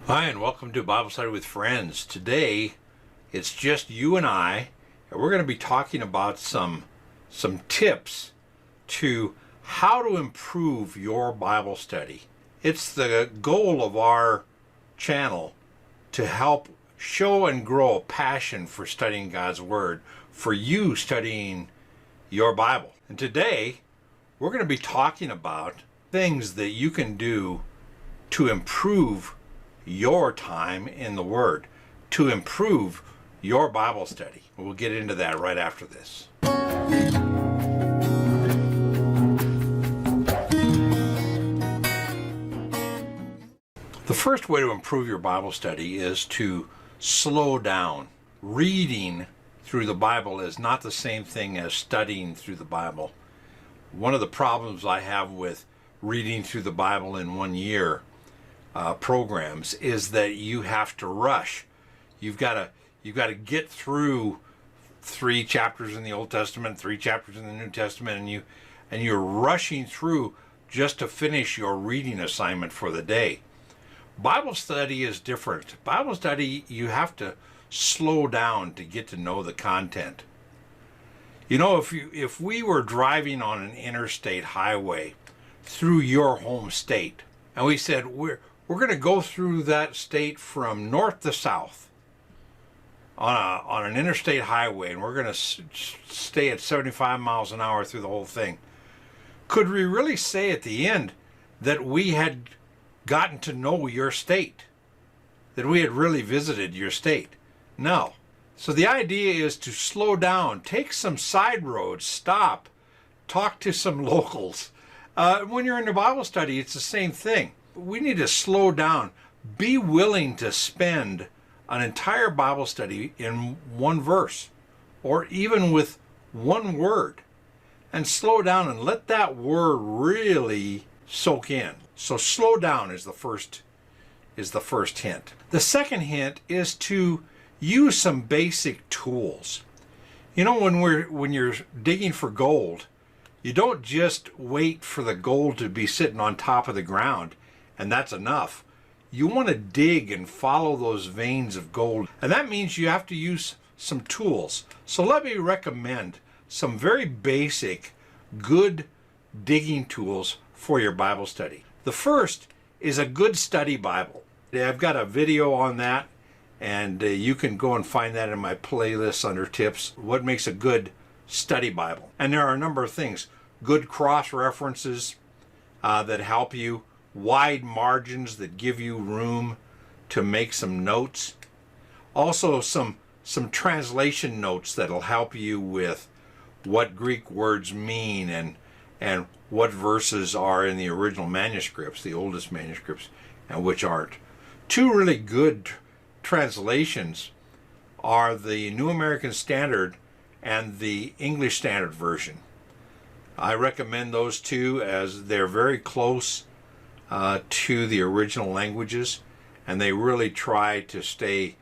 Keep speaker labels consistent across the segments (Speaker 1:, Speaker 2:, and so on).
Speaker 1: Hi, and welcome to Bible Study with Friends. Today, it's just you and I, and we're going to be talking about some tips to how to improve your Bible study. It's the goal of our channel to help show and grow a passion for studying God's Word, for you studying your Bible. And today, we're going to be talking about things that you can do to improve your time in the Word, to improve your Bible study. We'll get into that right after this. The first way to improve your Bible study is to slow down. Reading through the Bible is not the same thing as studying through the Bible. One of the problems I have with reading through the Bible in 1 year programs is that you have to rush. You've got to get through 3 chapters in the Old Testament, 3 chapters in the New Testament, and you're rushing through just to finish your reading assignment for the day. Bible study is different. Bible study, you have to slow down to get to know the content. You know, if we were driving on an interstate highway through your home state, and we said we're going to go through that state from north to south on an interstate highway, and we're going to stay at 75 miles an hour through the whole thing. Could we really say at the end that we had gotten to know your state, that we had really visited your state? No. So the idea is to slow down, take some side roads, stop, talk to some locals. When you're in a Bible study, it's the same thing. We need to slow down. Be willing to spend an entire Bible study in one verse, or even with one word, and slow down and let that word really soak in. So slow down is the first hint. The second hint is to use some basic tools. You know, when you're digging for gold, you don't just wait for the gold to be sitting on top of the ground and that's enough. You want to dig and follow those veins of gold, and that means you have to use some tools. So let me recommend some very basic, good digging tools for your Bible study. The first is a good study Bible. I've got a video on that, and you can go and find that in my playlist under tips. What makes a good study Bible? And there are a number of things. Good cross references that help you, wide margins that give you room to make some notes. Also some translation notes that'll help you with what Greek words mean and what verses are in the original manuscripts, the oldest manuscripts, and which aren't. 2 really good translations are the New American Standard and the English Standard Version. I recommend those 2 as they're very close to the original languages, and they really try to stay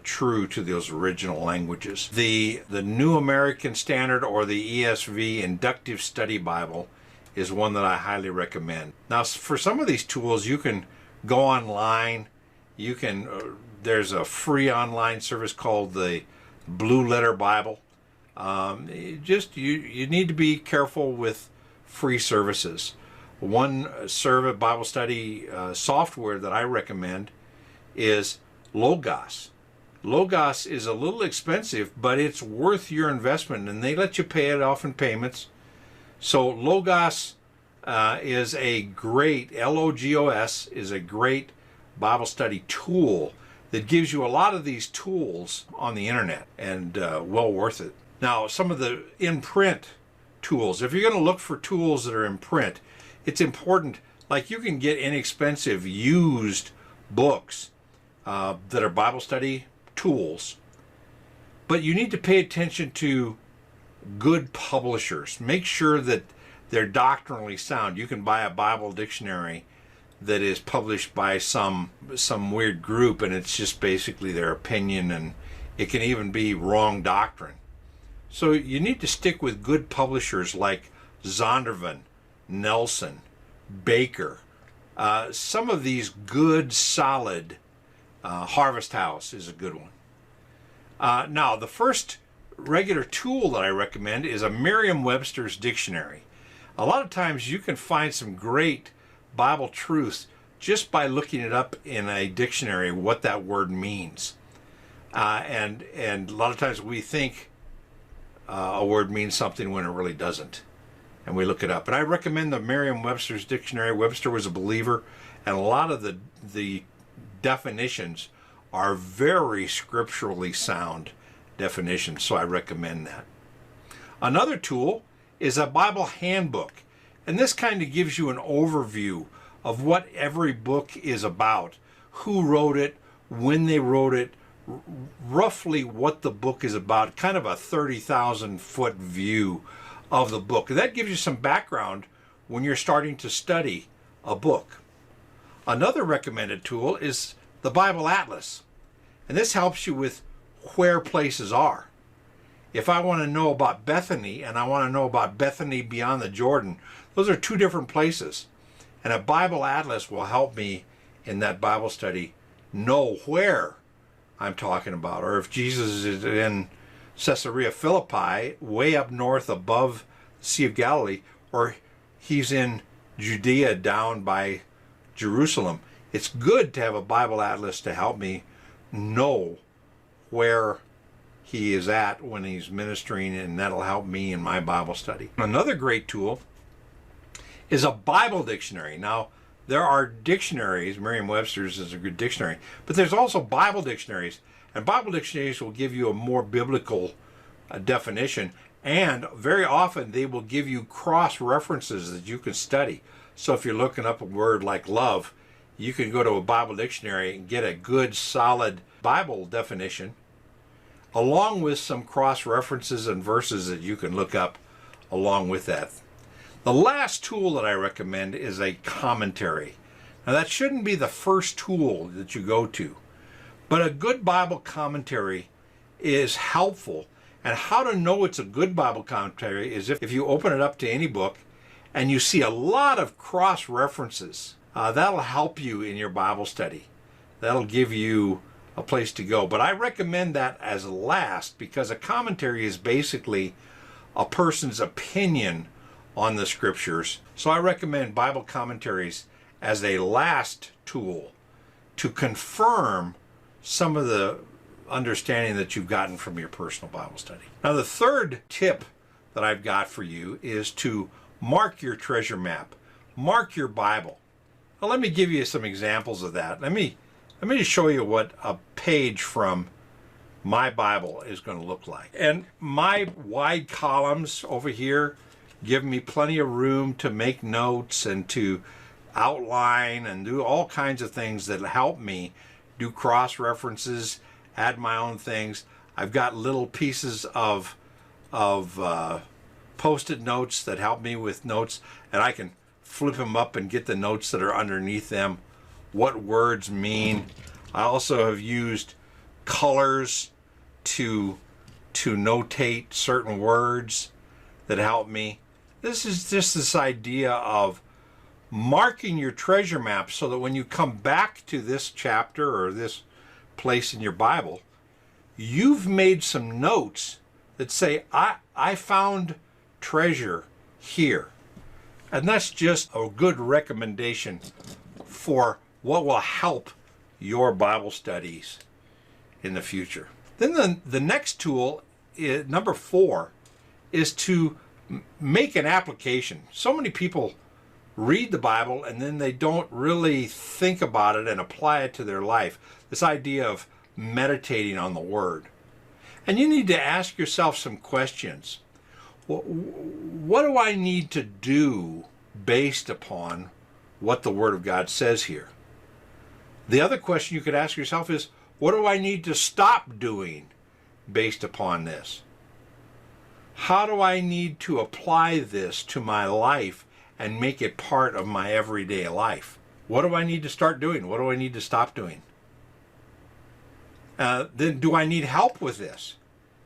Speaker 1: true to those original languages. The New American Standard or the ESV Inductive Study Bible is one that I highly recommend. Now, for some of these tools, you can go online. You can there's a free online service called the Blue Letter Bible. You need to be careful with free services. One Bible study software that I recommend is Logos. Logos is a little expensive, but it's worth your investment, and they let you pay it off in payments. So Logos is a great, Logos is a great Bible study tool that gives you a lot of these tools on the internet, and well worth it. Now, some of the in-print tools, if you're going to look for tools that are in print, it's important, like you can get inexpensive used books that are Bible study tools, but you need to pay attention to good publishers. Make sure that they're doctrinally sound. You can buy a Bible dictionary that is published by some weird group, and it's just basically their opinion, and it can even be wrong doctrine. So you need to stick with good publishers like Zondervan, Nelson, Baker, some of these good, solid Harvest House is a good one. Now, the first regular tool that I recommend is a Merriam-Webster's dictionary. A lot of times you can find some great Bible truths just by looking it up in a dictionary, what that word means. And a lot of times we think a word means something when it really doesn't. And we look it up. And I recommend the Merriam-Webster's dictionary. Webster was a believer, and a lot of the definitions are very scripturally sound definitions, so I recommend that. Another tool is a Bible handbook, and this kind of gives you an overview of what every book is about, who wrote it, when they wrote it, roughly what the book is about, kind of a 30,000-foot view of the book. And that gives you some background when you're starting to study a book. Another recommended tool is the Bible Atlas, and this helps you with where places are. If I want to know about Bethany and I want to know about Bethany beyond the Jordan, those are two different places. And a Bible Atlas will help me in that Bible study know where I'm talking about. Or if Jesus is in Caesarea Philippi, way up north above the Sea of Galilee, or he's in Judea down by Jerusalem, it's good to have a Bible Atlas to help me know where he is at when he's ministering, and that'll help me in my Bible study. Another great tool is a Bible dictionary. Now, there are dictionaries, Merriam-Webster's is a good dictionary, but there's also Bible dictionaries, and Bible dictionaries will give you a more biblical definition, and very often they will give you cross-references that you can study. So if you're looking up a word like love, you can go to a Bible dictionary and get a good, solid Bible definition, along with some cross-references and verses that you can look up along with that. The last tool that I recommend is a commentary. Now, that shouldn't be the first tool that you go to, but a good Bible commentary is helpful. And how to know it's a good Bible commentary is if you open it up to any book and you see a lot of cross-references. That'll help you in your Bible study. That'll give you a place to go. But I recommend that as last, because a commentary is basically a person's opinion on the scriptures. So I recommend Bible commentaries as a last tool to confirm some of the understanding that you've gotten from your personal Bible study. Now, the third tip that I've got for you is to mark your treasure map. Mark your Bible. Now, let me give you some examples of that. Let me just show you what a page from my Bible is going to look like. And my wide columns over here give me plenty of room to make notes and to outline and do all kinds of things that help me do cross references, add my own things. I've got little pieces of post-it notes that help me with notes, and I can flip them up and get the notes that are underneath them, what words mean. I also have used colors to notate certain words that help me. This is just this idea of marking your treasure map so that when you come back to this chapter or this place in your Bible, you've made some notes that say, I found treasure here. And that's just a good recommendation for what will help your Bible studies in the future. Then the next tool, number 4, is to make an application. So many people read the Bible and then they don't really think about it and apply it to their life. This idea of meditating on the Word. And you need to ask yourself some questions. What do I need to do based upon what the Word of God says here? The other question you could ask yourself is, what do I need to stop doing based upon this? How do I need to apply this to my life and make it part of my everyday life? What do I need to start doing? What do I need to stop doing? Then do I need help with this?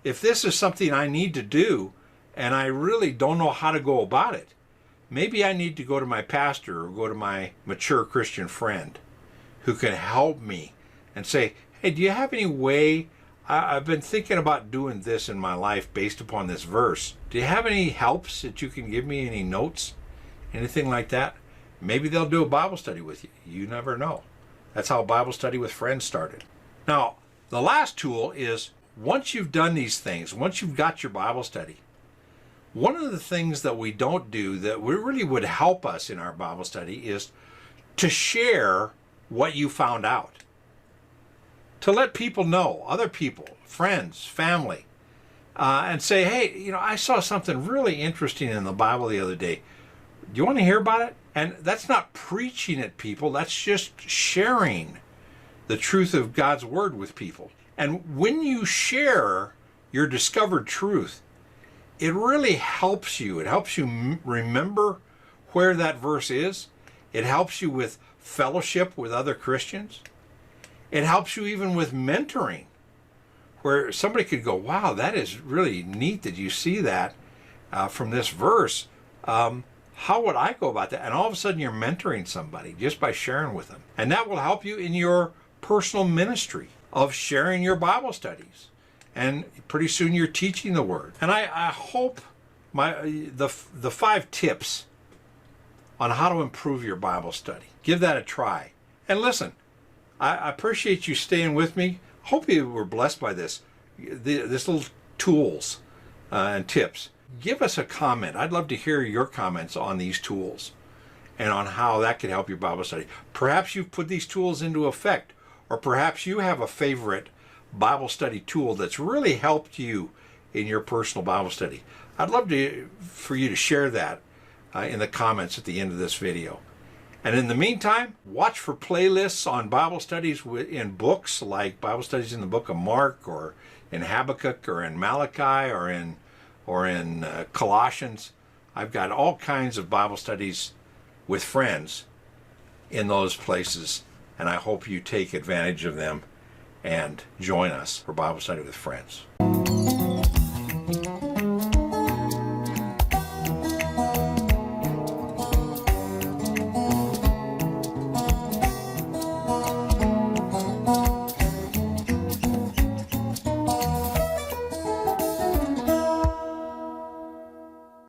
Speaker 1: If this is something I need to do and I really don't know how to go about it, maybe I need to go to my pastor or go to my mature Christian friend who can help me and say, hey, do you have any way? I've been thinking about doing this in my life based upon this verse. Do you have any helps that you can give me, any notes, anything like that? Maybe they'll do a Bible study with you. You never know. That's how Bible study with friends started. Now, the last tool is, once you've done these things, once you've got your Bible study, one of the things that we don't do that really would help us in our Bible study is to share what you found out. To let people know, other people, friends, family, and say, hey, I saw something really interesting in the Bible the other day. Do you want to hear about it? And that's not preaching at people. That's just sharing the truth of God's Word with people. And when you share your discovered truth, it really helps you. It helps you remember where that verse is. It helps you with fellowship with other Christians. It helps you even with mentoring, where somebody could go, wow, that is really neat that you see that from this verse. How would I go about that? And all of a sudden you're mentoring somebody just by sharing with them. And that will help you in your personal ministry of sharing your Bible studies. And pretty soon you're teaching the Word. And I hope the 5 tips on how to improve your Bible study. Give that a try. And listen, I appreciate you staying with me. Hope you were blessed by this little tools and tips. Give us a comment. I'd love to hear your comments on these tools and on how that could help your Bible study. Perhaps you've put these tools into effect, or perhaps you have a favorite Bible study tool that's really helped you in your personal Bible study. I'd love for you to share that in the comments at the end of this video. And in the meantime, watch for playlists on Bible studies in books, like Bible studies in the book of Mark, or in Habakkuk, or in Malachi, or in Colossians. I've got all kinds of Bible studies with friends in those places, and I hope you take advantage of them and join us for Bible study with friends.